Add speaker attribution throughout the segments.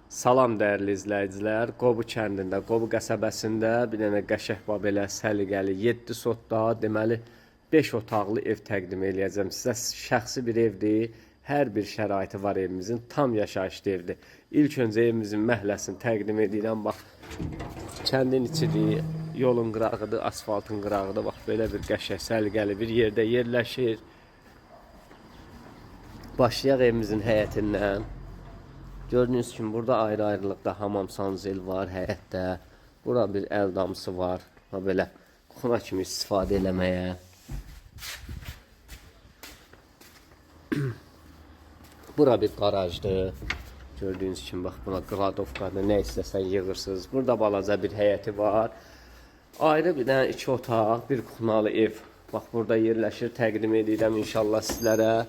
Speaker 1: Salam dəyərli izləyicilər. Qobu kəndində, Qobu qəsəbəsində bir dənə qəşəng belə səliqəli 7 sotda, deməli 5 otaqlı ev təqdim eləyəcəm sizə. Şəxsi bir evdir. Hər bir şəraiti var evimizin. Tam yaşayışlı evdir. İlk öncə evimizin məhləsini təqdim edirəm. Bax, kəndin içidir, yolun qırağıdır, asfaltın qırağıdır. Bax, belə bir qəşəng səliqəli bir yerdə yerləşir. Başlayaq evimizin həyətindən. Gördüğünüz kimi burada ayrı-ayrılıqda hamam sanzel var həyətdə. Burada bir əl damısı var. Belə kuxuna kimi istifadə eləməyə. Bura bir qarajdır. Gördüğünüz kimi bax, buna qladovkadır. Nə istəsən yığırsınız. Burada balaca bir həyəti var. Ayrı bir dənə 2 otaq, bir kuxunalı ev. Bax, burada yerləşir. Təqdim edirəm inşallah sizlərə.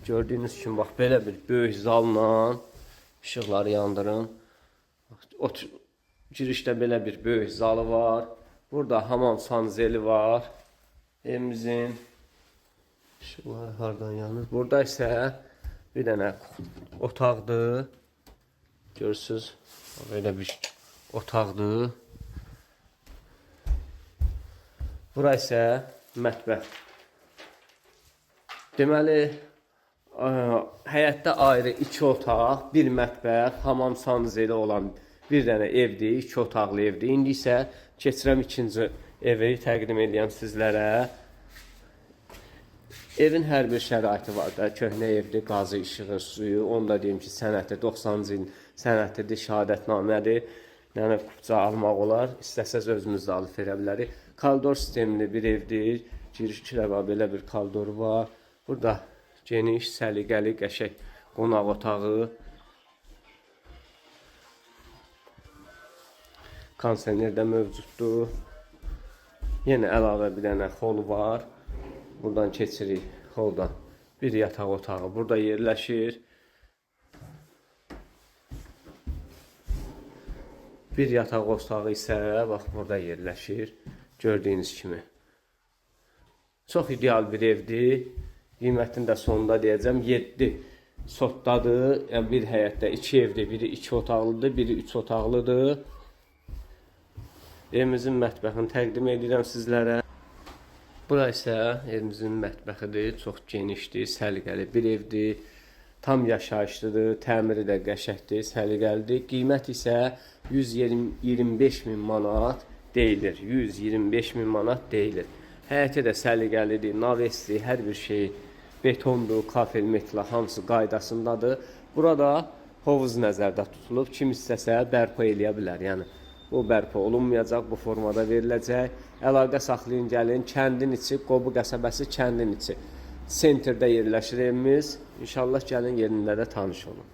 Speaker 1: Gördüğünüz kimi bax, belə bir böyük zalla. İşıqları yandırın. O girişdə belə bir böyük zalı var. Burada hamam sanzeli var. Evimizin işıqları hardan yanır? Burada isə bir dənə otaqdır. Görürsünüz, belə bir otaqdır. Bura isə mətbəx. Deməli, həyətdə ayrı 2 otaq, bir mətbəx, hamam sanzeli olan bir dənə evdir, 2 otaqlı evdir. İndi isə keçirəm ikinci evi təqdim edirəm sizlərə. Evin hər bir şəraiti var da, köhnə evdir, qazı, işığı, suyu, onu da deyim ki, sənəti 90-cı ilin sənətidir, şəhadətnamədir. Yəni, kupça almaq olar, istəsəz özümüz də alıb verə bilərik. Kaldor sistemli bir evdir, girişkilə var, belə bir kaldoru var. Burada geniş, səliqəli, qəşəng qonaq otağı. Kondisioner də mövcuddur. Yenə əlavə bir dənə hol var. Buradan keçirik holdan. Bir yataq otağı burada yerləşir. Bir yataq otağı isə bax, burada yerləşir. Gördüyünüz kimi. Çox ideal bir evdir. Qiymətini də sonunda deyəcəm. 7 sotdadır. Yəni bir həyətdə 2 evdir. Biri 2 otaqlıdır, biri 3 otaqlıdır. Evimizin mətbəxini təqdim edirəm sizlərə. Bura isə evimizin mətbəxidir. Çox genişdir, səliqəli bir evdir. Tam yaşayışlıdır. Təmiri də qəşəngdir, səliqəlidir. Qiymət isə 125 min manat deyilir. 125 min manat deyilir. Həyəti də səliqəlidir, navesdir, hər bir şey betondur, kafel, metla, hamısı qaydasındadır. Burada hovuz nəzərdə tutulub, kim istəsə bərpa eləyə bilər. Yəni, bu bərpa olunmayacaq, bu formada veriləcək. Əlaqə saxlayın, gəlin, kəndin içi, Qobu qəsəbəsi kəndin içi. Sentrdə yerləşir evimiz. İnşallah gəlin yerində də tanış olun.